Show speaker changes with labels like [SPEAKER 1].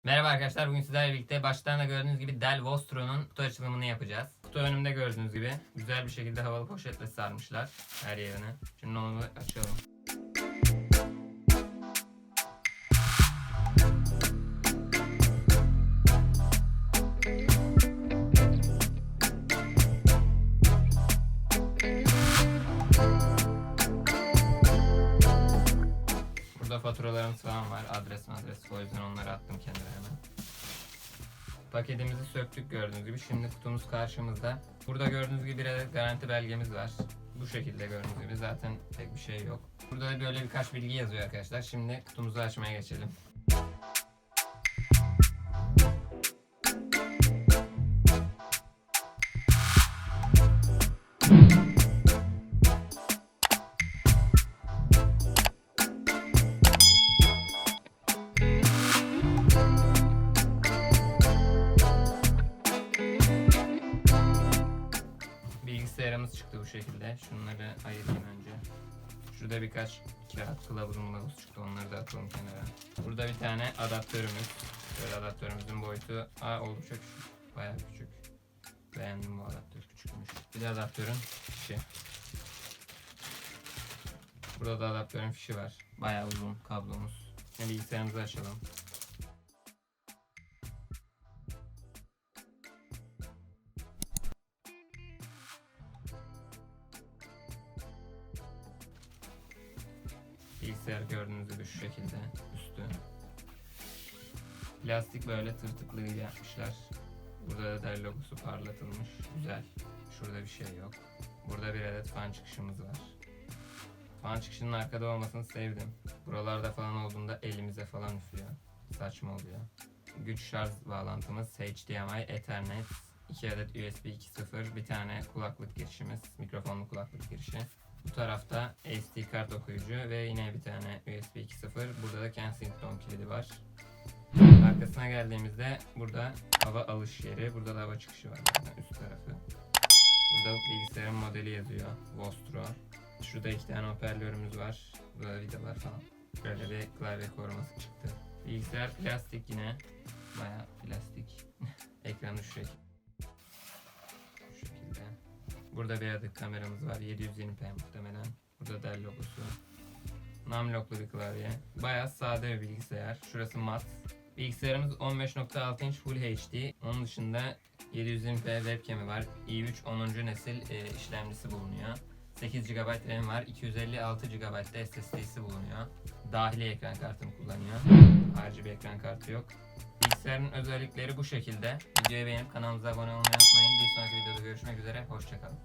[SPEAKER 1] Merhaba arkadaşlar, bugün sizlerle birlikte baştan da gördüğünüz gibi Dell Vostro'nun kutu açılımını yapacağız. Kutu önümde gördüğünüz gibi güzel bir şekilde havalı poşetle sarmışlar her yerini. Şimdi onu açalım. Burada faturalarımız falan var. Adres o yüzden onları attım kenara hemen. Paketimizi söktük gördüğünüz gibi. Şimdi kutumuz karşımızda. Burada gördüğünüz gibi bir adet garanti belgemiz var. Bu şekilde gördüğünüz gibi zaten pek bir şey yok. Burada da böyle birkaç bilgi yazıyor arkadaşlar. Şimdi kutumuzu açmaya geçelim. Bilgisayarımız çıktı bu şekilde. Şunları ayırayım önce. Şurada birkaç kağıt kılavuz çıktı. Onları da atalım kenara. Burada bir tane adaptörümüz. Böyle adaptörümüzün boyutu oldukça küçük. Bayağı küçük. Beğendim bu adaptör, küçükmüş. Bir de adaptörün fişi. Burada da adaptörün fişi var. Bayağı uzun kablomuz. Şimdi bilgisayarımızı açalım. Bilgisayar gördüğünüz gibi şu şekilde üstü. Plastik böyle tırtıklı gibi yapmışlar. Burada da Dell logosu parlatılmış. Güzel. Şurada bir şey yok. Burada bir adet fan çıkışımız var. Fan çıkışının arkada olmasını sevdim. Buralarda falan olduğunda elimize falan üflüyor. Saçma oluyor. Güç şarj bağlantımız HDMI, Ethernet, 2 adet USB 2.0, bir tane kulaklık girişimiz, mikrofonlu kulaklık girişi. Bu tarafta SD kart okuyucu ve yine bir tane USB 2.0. Burada da Kensington kilidi var. Arkasına geldiğimizde burada hava alış yeri, burada da hava çıkışı var zaten üst tarafı. Burada bilgisayarın modeli yazıyor, Vostro. Şurada 2 tane hoparlörümüz var. Burada vidalar falan. Böyle bir klavye koruması çıktı. Bilgisayar plastik yine. Bayağı plastik. Ekranı şu şekilde. Burada bir adet kameramız var. 720p muhtemelen. Burada Dell logosu. Numlock'lu bir klavye. Bayağı sade bir bilgisayar. Şurası mat. Bilgisayarımız 15.6 inç Full HD. Onun dışında 720p webcam'i var. i3 10. nesil işlemcisi bulunuyor. 8 GB RAM var. 256 GB de SSD'si bulunuyor. Dahili ekran kartını kullanıyor. RGB ekran kartı yok. Bilgisayarın özellikleri bu şekilde. Videoyu beğenip kanalımıza abone olmayı unutmayın. Bir sonraki videoda görüşmek üzere. Hoşçakalın.